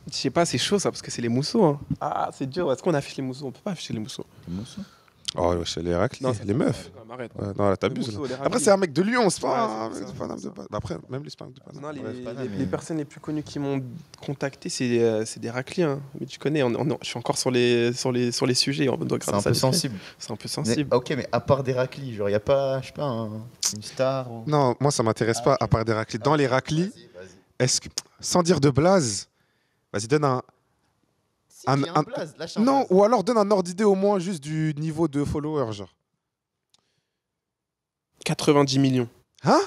Je sais pas, c'est chaud ça, parce que c'est les mousseaux. Hein. Ah, c'est dur. Est-ce qu'on affiche les mousseaux? On peut pas afficher les mousseaux. Oh, ouais, c'est les raclis, Non, les meufs. Arrête. Ouais, non, là, Les t'abuses. mousseaux, Là. les Après, raclis. c'est un mec de Lyon, c'est pas Ouais, c'est un ça, mec c'est ça. Après, même lui, c'est pas un mec de Paname. Non, Bref, pas les mais- personnes les plus connues qui m'ont contacté, c'est des raclis. Hein. Mais tu connais, je suis encore sur les sujets. Donc, C'est un peu sensible. C'est un peu sensible. Ok, mais à part des raclis, genre y a pas, je sais pas, une star ou... Non, moi, ça m'intéresse pas, à part des raclis. Dans les raclis, Vas-y. est-ce que, sans dire de blaze, vas-y, donne un. Si, il y a un blaze, lâche un Non, blaze. ou alors donne un ordre d'idée au moins juste du niveau de followers, genre. 90 millions. Hein?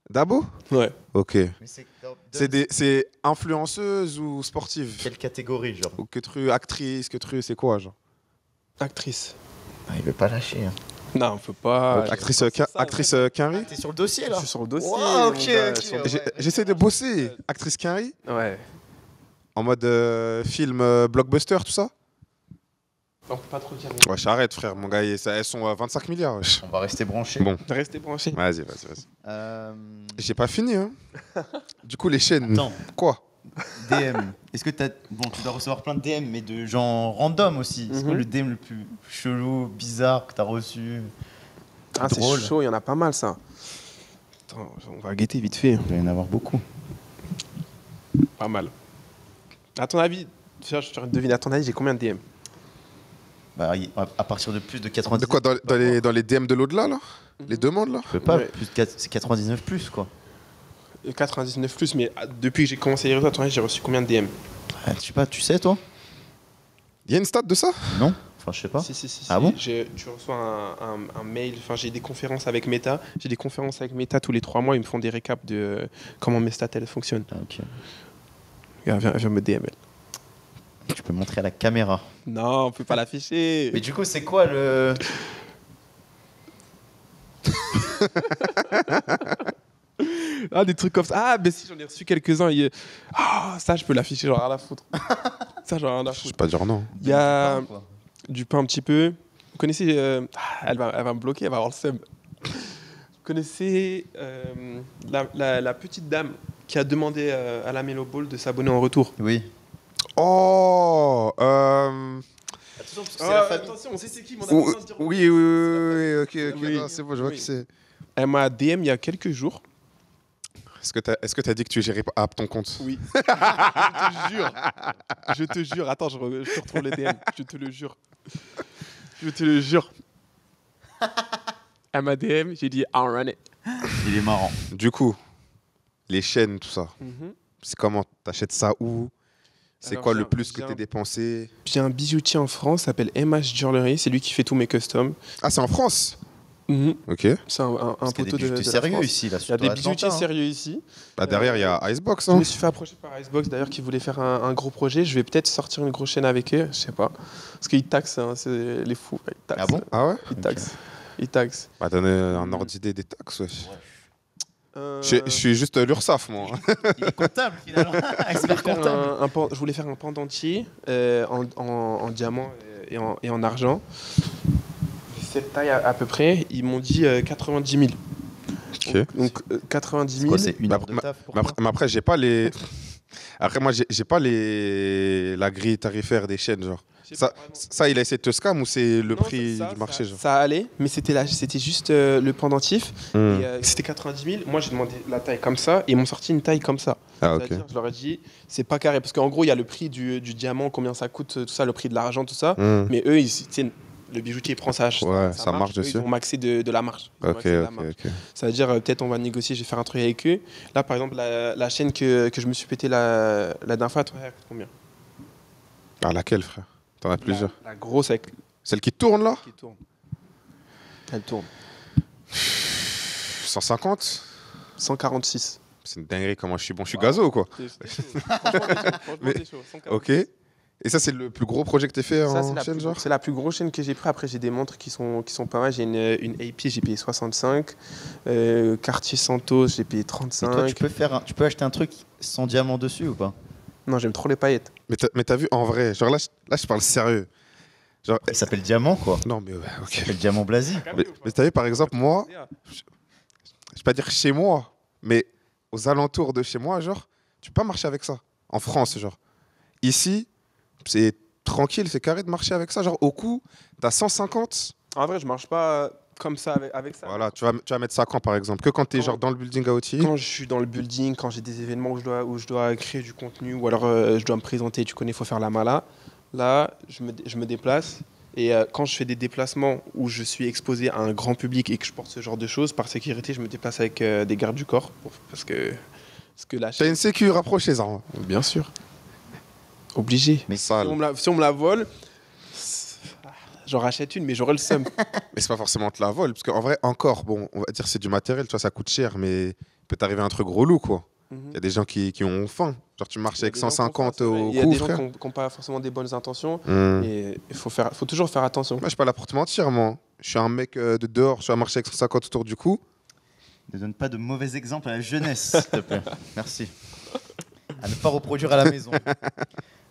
Dabo? Ouais. Ok. Mais C'est influenceuse ou sportive? Quelle catégorie, genre? Ou que tu actrice, c'est quoi, genre? Actrice. Ah, il veut pas lâcher. Hein. Non, on peut pas. Actrice, actrice Quinry? T'es sur le dossier Je là? suis sur le dossier. Wow, ok, mon gars, ok, sur le- ouais. J'essaie de bosser. Actrice Quinry? Ouais. En mode film blockbuster, tout ça? On peut pas trop dire. Ouais, j'arrête, frère, mon gars, elles sont à 25 milliards. Wesh. On va rester branché. Bon. Restez branchés. Vas-y. Euh, J'ai pas fini, hein. Du coup, les chaînes. Attends, Quoi? DM. Est-ce que t'as... Bon, tu dois recevoir plein de DM, mais de gens random aussi. C'est quoi le DM le plus chelou, bizarre que t'as reçu? Ah, c'est Drôle. chaud, il y en a pas mal ça. Attends, on va guetter vite fait. Il doit y en avoir beaucoup. Pas mal. À ton avis, je te devine, à ton avis, j'ai combien de DM? Bah, à partir de plus de 90. De quoi? Dans les DM de l'au-delà, là? Les demandes, là? Je peux pas, Ouais. plus de 4, c'est 99 plus quoi. 99 plus, mais depuis que j'ai commencé les réseaux, à ton avis, j'ai reçu combien de DM? Ah, je sais pas, tu sais toi? Il y a une stat de ça? Non? Enfin, je sais pas. Si. Ah bon? Tu reçois un mail, enfin j'ai des conférences avec Meta. J'ai des conférences avec Meta tous les 3 mois, ils me font des récaps de comment mes stats elles fonctionnent. Ah, ok. Regarde, viens me DM. Tu peux montrer à la caméra. Non, on peut pas l'afficher. Mais du coup, c'est quoi le. Ah, des trucs comme ça. Ah, mais si, j'en ai reçu quelques-uns. Ah, ça, je peux l'afficher, j'en ai rien à foutre. Ça, j'en ai rien à Je sais foutre. pas dire non. Il y a Du pain, quoi. du pain un petit peu. Vous connaissez. Elle va me bloquer, elle va avoir le seum. Vous connaissez la petite dame qui a demandé à la Melo Ball de s'abonner en retour. Oui. Oh C'est la famille. Attention, on sait c'est qui, mon Oui, ami. ok. Oui. Non, c'est bon, je vois qui c'est. Elle m'a DM il y a quelques jours. Est-ce que t'as dit que tu gérais pas ton compte? Oui. Je te jure. Attends, je te retrouve les DM. Je te le jure. Elle m'a DM, j'ai dit, I'll run it. Il est marrant. Du coup, les chaînes, tout ça, Mhm. c'est comment? T'achètes ça où? C'est Alors, quoi j'ai le un- plus que j'ai t'es un- dépensé? J'ai un bijoutier en France, s'appelle MH Jewelry. C'est lui qui fait tous mes customs. Ah, c'est en France? Mhm. Ok. C'est un Parce qu'il y a poteau des de bijoutiers la sérieux France. ici, là, Il y a des bijoutiers sérieux ici. Bah, derrière, il y a Icebox. Je Hein. me suis fait approcher par Icebox d'ailleurs qui voulait faire un gros projet. Je vais peut-être sortir une grosse chaîne avec eux, je sais pas. Parce qu'ils taxent, hein, c'est les fous. Ils taxent. Ah bon? Ah ouais? Ils taxent. Bah, donner un ordre d'idée des taxes, wesh. Euh, Je suis juste l'URSSAF, moi. Il est comptable, finalement. je voulais Expert faire comptable. je voulais faire un pendentif en diamant et en argent. Cette taille à peu près, ils m'ont dit 90 000. Ok. Donc 90 C'est 000. quoi, c'est une Bah, heure de taf pour Mais toi après, j'ai pas les. Après, moi, j'ai pas la grille tarifaire des chaînes, genre. Je sais pas vraiment. Ça, il a essayé de te scam ou c'est le Non, prix ça- du marché, genre? Ça allait, mais c'était juste le pendentif. Hmm. Et, c'était 90 000. Moi, j'ai demandé la taille comme ça et ils m'ont sorti une taille comme ça. Ah, ok. C'est-à-dire, je leur ai dit, c'est pas carré. Parce qu'en gros, il y a le prix du diamant, combien ça coûte, tout ça, le prix de l'argent, tout ça. Hmm. Mais eux, tu sais, le bijoutier prend Ouais, ça marche eux, dessus. Ils vont maxer de la marge. Ils vont Ok, maxer de la marge. ok. Ça veut dire, peut-être on va négocier, je vais faire un truc avec eux. Là, par exemple, la chaîne que je me suis pété la dernière fois, toi, elle coûte combien? Ah, laquelle, frère? T'en as plusieurs. La grosse avec Celle qui tourne, là? qui tourne. Elle tourne. 150? 146. C'est une dinguerie, comment je suis bon. Je suis gazo ou quoi? Mais- T'es chaud. 146. Ok. Et ça, c'est le plus gros projet que t'as fait Ça, en chaîne, genre? c'est la plus grosse chaîne que j'ai pris. Après, j'ai des montres qui sont pas mal. J'ai une AP, j'ai payé 65. Cartier Santos, j'ai payé Et 35. toi, tu peux acheter un truc sans diamant dessus ou pas? Non, j'aime trop les paillettes. Mais t'as vu, en vrai, genre là, je parle sérieux. Genre, Il s'appelle Diamant, quoi. non, mais ouais, Il ok. s'appelle Diamant Blasi. Mais t'as vu, par exemple, moi, je vais pas dire chez moi, mais aux alentours de chez moi, genre, tu peux pas marcher avec ça. En France, genre. Ici, c'est tranquille, c'est carré de marcher avec ça. Genre, au coup, t'as 150. En vrai, je marche pas comme ça avec ça. Voilà, tu vas mettre ça quand, par exemple? Que quand t'es Quand- genre dans le building à outils? Quand je suis dans le building, quand j'ai des événements où je dois créer du contenu ou alors je dois me présenter, tu connais, il faut faire la mala. Là, je me déplace. Et quand je fais des déplacements où je suis exposé à un grand public et que je porte ce genre de choses, par sécurité, je me déplace avec des gardes du corps. Parce que la T'as une sécu rapprochée, ça. Hein. Bien sûr. Obligé. Mais Sale. Si on me la vole, j'en rachète une, mais j'aurai le seum. Mais c'est pas forcément te la vol, parce qu'en vrai, encore, bon, on va dire c'est du matériel, tu vois, ça coûte cher, mais il peut t'arriver un truc relou, quoi. Il y a des gens qui ont faim. Genre, tu marches avec 150 au Il y a cou, des gens frère. qui n'ont pas forcément des bonnes intentions. Hmm. Et il faut toujours faire attention. Moi, je suis pas là pour te mentir, moi. Je suis un mec de dehors, je suis à marcher avec 150 autour du cou. ne donne pas de mauvais exemples à la jeunesse, s'il te plaît. Merci. À ne pas reproduire à la maison.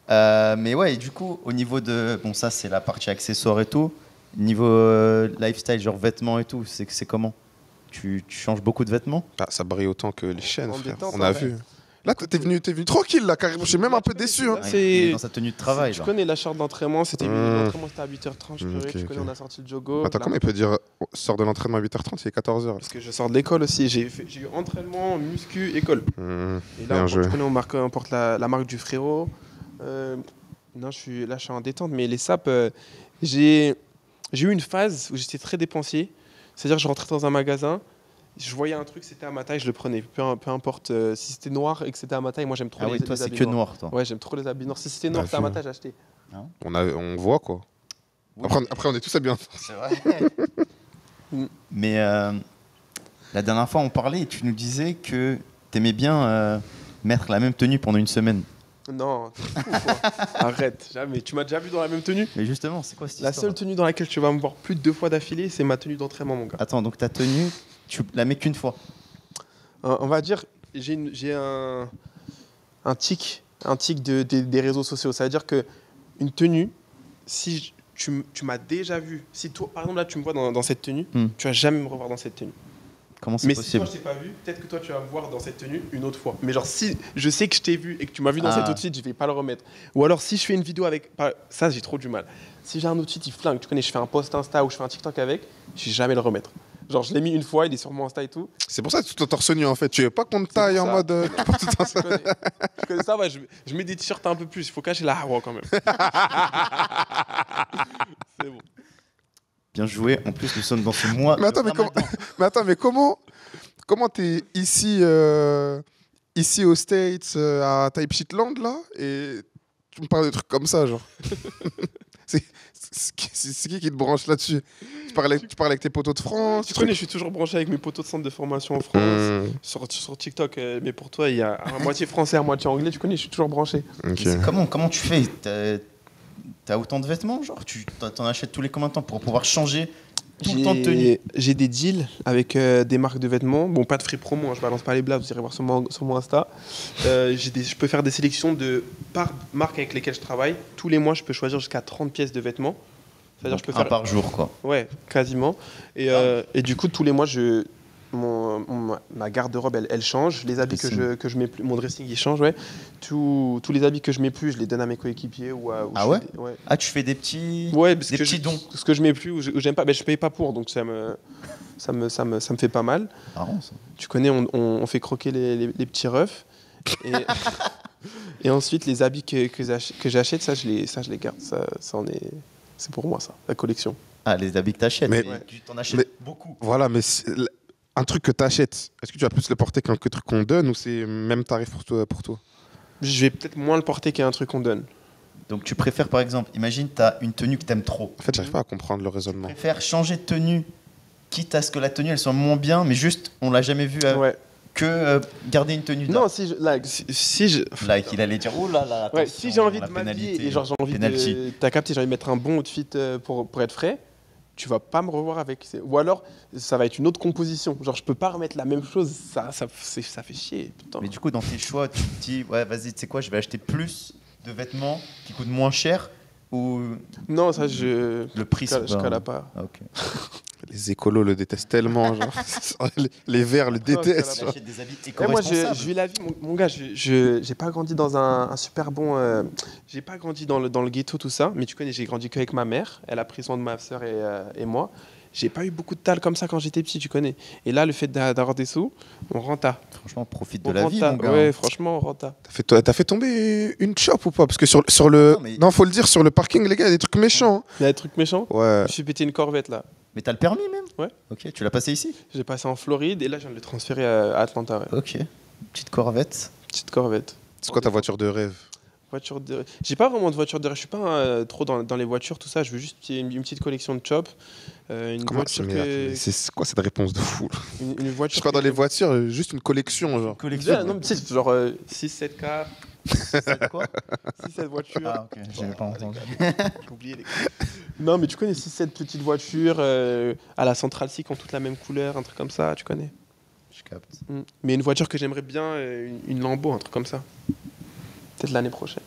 Mais ouais, et du coup, au niveau de... Bon, ça, c'est la partie accessoires et tout. Niveau lifestyle, genre vêtements et tout, c'est comment? Tu changes beaucoup de vêtements? Ah, ça brille autant que les chaînes, En frère. détente, On a ouais. vu. Là, t'es venu tranquille, là, carrément. Je suis même un peu déçu. Hein. Ouais, C'est- il est dans sa tenue de travail. Tu genre. connais la charte d'entraînement, c'était l'entraînement, c'était à 8h30, tu Ok, connais, ok. on a sorti le jogo. Attends, Là, comment il peut dire sors de l'entraînement à 8h30, il est 14h. parce que je sors de l'école aussi, j'ai eu entraînement, muscu, école. Et là, Bien joué. tu connais, on porte la marque du frérot. Non, je suis en détente, mais les sapes, j'ai eu une phase où j'étais très dépensier. C'est-à-dire que je rentrais dans un magasin, je voyais un truc, c'était à ma taille, je le prenais. Peu importe si c'était noir et que c'était à ma taille, moi j'aime trop Ah les oui, toi, les c'est habits que noirs. noir, toi. Ouais, j'aime trop les habits noirs. Si c'était noir, Bah, c'était à ma fou. taille, j'achetais. On voit, quoi. Oui, Après, on est tous habillés. c'est vrai. Mais la dernière fois, on parlait et tu nous disais que t'aimais bien mettre la même tenue pendant une semaine. Non, t'es fou, quoi. Arrête, jamais. Tu m'as déjà vu dans la même tenue? Mais justement, c'est quoi cette La histoire? seule tenue dans laquelle tu vas me voir plus de 2 fois d'affilée, c'est ma tenue d'entraînement, mon gars. Attends, donc ta tenue, tu la mets qu'une fois? On va dire, j'ai un tic des réseaux sociaux. Ça veut dire que une tenue, si tu m'as déjà vu, si toi, par exemple, là, tu me vois dans cette tenue, tu vas jamais me revoir dans cette tenue. Comment c'est Mais si possible? toi je t'ai pas vu, peut-être que toi tu vas me voir dans cette tenue une autre fois. Mais genre si je sais que je t'ai vu et que tu m'as vu dans cet outfit, je vais pas le remettre. Ou alors si je fais une vidéo avec... Ça j'ai trop du mal. Si j'ai un outfit, il flingue, tu connais, je fais un post Insta ou je fais un TikTok avec, je vais jamais le remettre. Genre je l'ai mis une fois, il est sur mon Insta et tout. C'est pour ça que tu t'es torse nu en fait. Tu veux pas qu'on te taille en mode. Tu portes tout ça. Je connais ça, ouais, je mets des t-shirts un peu plus, il faut cacher la hawa quand même. C'est bon. Bien joué. En plus, nous sommes dans ce mois. Mais attends, de Ramadan. mais comment t'es ici, ici aux States, à Type Shitland là, et tu me parles de trucs comme ça, genre. C'est qui te branche là-dessus? Tu parles avec tes potos de France? Tu connais, je suis toujours branché avec mes potos de centre de formation en France. Sur TikTok, mais pour toi, il y a à moitié français, à moitié anglais. Tu connais, je suis toujours branché. Okay. Comment tu fais? T'as autant de vêtements, genre tu t'en achètes tous les combien de temps pour pouvoir changer tout le temps de tenue? J'ai des deals avec des marques de vêtements. Bon, pas de free promo, hein, je balance pas les blagues, vous irez voir sur mon Insta. Je peux faire des sélections par marque avec lesquelles je travaille. Tous les mois, je peux choisir jusqu'à 30 pièces de vêtements. C'est-à-dire Donc, je peux faire par jour, quoi. Ouais, quasiment. Et du coup, tous les mois, ma garde-robe, elle change. Les habits que je mets plus, mon dressing, il change, ouais. Tous les habits que je mets plus, je les donne à mes coéquipiers. Ouais. Ah, tu fais des petits, parce des que petits dons. Ce que je mets plus ou j'aime pas, je paye pas pour, donc ça me fait pas mal. Marrant, ça. Tu connais, on fait croquer les petits refs. Et ensuite, les habits que j'achète, ça, je les garde. C'est pour moi, ça, la collection. Ah, les habits que t'achètes. Mais tu t'en achètes beaucoup. Voilà, mais un truc que t'achètes, est-ce que tu vas plus le porter qu'un truc qu'on donne ou c'est même tarif pour toi? Je vais peut-être moins le porter qu'un truc qu'on donne. Donc tu préfères, par exemple, imagine t'as une tenue que t'aimes trop. En fait, j'arrive pas à comprendre le raisonnement. Tu préfères changer de tenue, quitte à ce que la tenue elle soit moins bien, mais juste on l'a jamais vue que garder une tenue. Non, il allait dire oh là là. Ouais, si j'ai envie de m'habiller et genre j'ai envie t'as capté, j'ai envie de mettre un bon outfit pour être frais, tu vas pas me revoir avec. Ou alors ça va être une autre composition. Genre je peux pas remettre la même chose, ça fait chier. Putain. Mais du coup dans tes choix, tu te dis ouais vas-y, tu sais quoi, je vais acheter plus de vêtements qui coûtent moins cher ou non ça le prix je cala pas. Ah, ok. Les écolos le détestent tellement, genre. Les verts le détestent. J'achète des habits moi, éco-responsables. je vis la vie, mon gars. J'ai pas grandi dans un super bon. J'ai pas grandi dans le ghetto, tout ça. Mais tu connais, j'ai grandi qu'avec ma mère. Elle a pris soin de ma soeur et moi. J'ai pas eu beaucoup de tal comme ça quand j'étais petit, tu connais. Et là, le fait d'avoir des sous, on renta. Franchement, profite de la vie, mon gars. Ouais, franchement, on renta. T'as fait tomber une chop ou pas? Parce que sur le. Non, faut le dire, sur le parking, les gars, il y a des trucs méchants. Il y a des trucs méchants? Ouais. Je me suis pété une corvette là. Mais t'as le permis même? Ouais. Ok, tu l'as passé ici? J'ai passé en Floride et là, je viens de le transférer à Atlanta. Ouais. Ok. Petite corvette. Petite corvette. C'est quoi ta voiture de rêve? J'ai pas vraiment de voiture de rêve. Je suis pas trop dans les voitures, tout ça. Je veux juste une petite collection de chop. C'est quoi cette réponse de fou? Une voiture. Je suis pas dans les voitures, juste une collection, genre. Non, tu sais, genre 6-7 cars. 6-7 quoi 6-7 voitures. Ah, ok, j'avais pas entendu. J'ai oublié les gars. Non, mais tu connais 6-7 petites voitures à la Central C qui ont toutes la même couleur, un truc comme ça, tu connais. Je capte. Mais une voiture que j'aimerais bien, une Lambo, un truc comme ça. Peut-être l'année prochaine.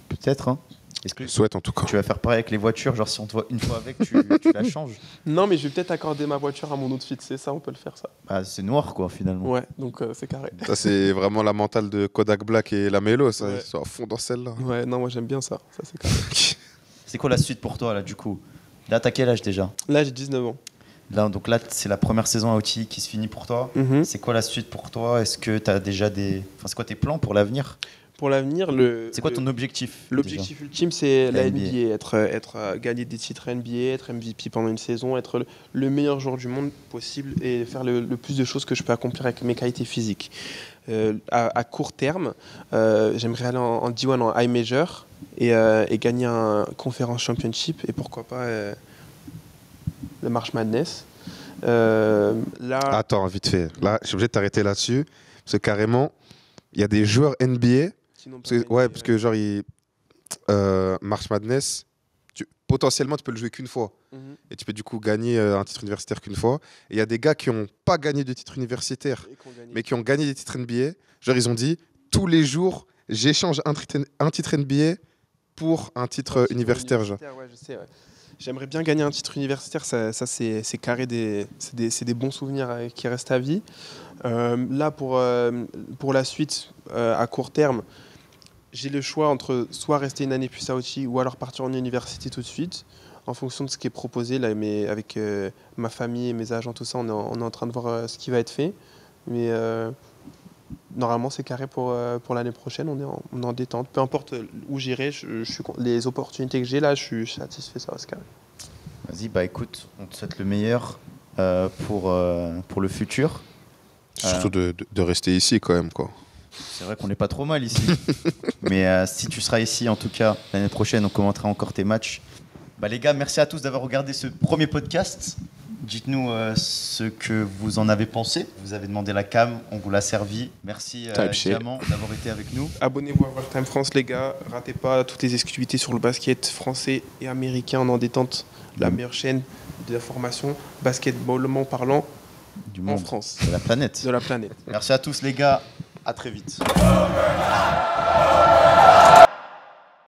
Peut-être, hein. Est-ce que Je souhaite en tout cas. tu vas faire pareil avec les voitures? Genre, si on te voit une fois avec, tu la changes? Non, mais je vais peut-être accorder ma voiture à mon outfit, c'est ça, on peut le faire ça. Ah, c'est noir, quoi, finalement. Ouais, donc c'est carré. Ça, c'est vraiment la mentale de Kodak Black et la Mélo, ça. Ouais. Ils sont à fond dans celle-là. Ouais, non, moi j'aime bien ça, c'est carré. C'est quoi la suite pour toi, là, du coup? Là, t'as quel âge déjà? Là, j'ai 19 ans. Là, donc là, c'est la première saison à OTI qui se finit pour toi. C'est quoi la suite pour toi? Est-ce que t'as déjà des... Enfin, c'est quoi tes plans pour l'avenir? Pour l'avenir, c'est quoi ton objectif? L'objectif ultime, c'est la NBA. Gagner des titres NBA, être MVP pendant une saison, être le meilleur joueur du monde possible et faire le plus de choses que je peux accomplir avec mes qualités physiques. À court terme, j'aimerais aller en D1 en high major et gagner un Conference Championship et pourquoi pas le March Madness. Là... Attends, vite fait. Là, je suis obligé de t'arrêter là-dessus parce que carrément, il y a des joueurs NBA. Parce que genre, March Madness, potentiellement, tu peux le jouer qu'une fois. Et tu peux du coup gagner un titre universitaire qu'une fois. Et il y a des gars qui n'ont pas gagné de titre universitaire, mais qui ont gagné des titres NBA. Genre, ils ont dit, tous les jours, j'échange un titre NBA pour un titre universitaire. Genre. Ouais, je sais, ouais. J'aimerais bien gagner un titre universitaire, ça c'est carré, c'est des bons souvenirs qui restent à vie. Là, pour la suite, à court terme, j'ai le choix entre soit rester une année plus Saouti ou alors partir en université tout de suite, en fonction de ce qui est proposé. Là, mais avec ma famille et mes agents, tout ça, on est en train de voir ce qui va être fait. Mais normalement, c'est carré pour l'année prochaine, on est en détente. Peu importe où j'irai, les opportunités que j'ai là, je suis satisfait, ça va se carré. Vas-y, bah écoute, on te souhaite le meilleur pour le futur. Surtout de rester ici quand même, quoi. C'est vrai qu'on n'est pas trop mal ici. Mais si tu seras ici, en tout cas, l'année prochaine, on commentera encore tes matchs. Bah les gars, merci à tous d'avoir regardé ce premier podcast. Dites-nous ce que vous en avez pensé. Vous avez demandé la cam, on vous l'a servi. Merci Diamant d'avoir été avec nous. Abonnez-vous à World Time France les gars. Ratez pas toutes les exclusivités sur le basket français et américain en détente. La meilleure chaîne d'information basketballement parlant du monde, en France. De la planète. De la planète. Merci à tous les gars. À très vite.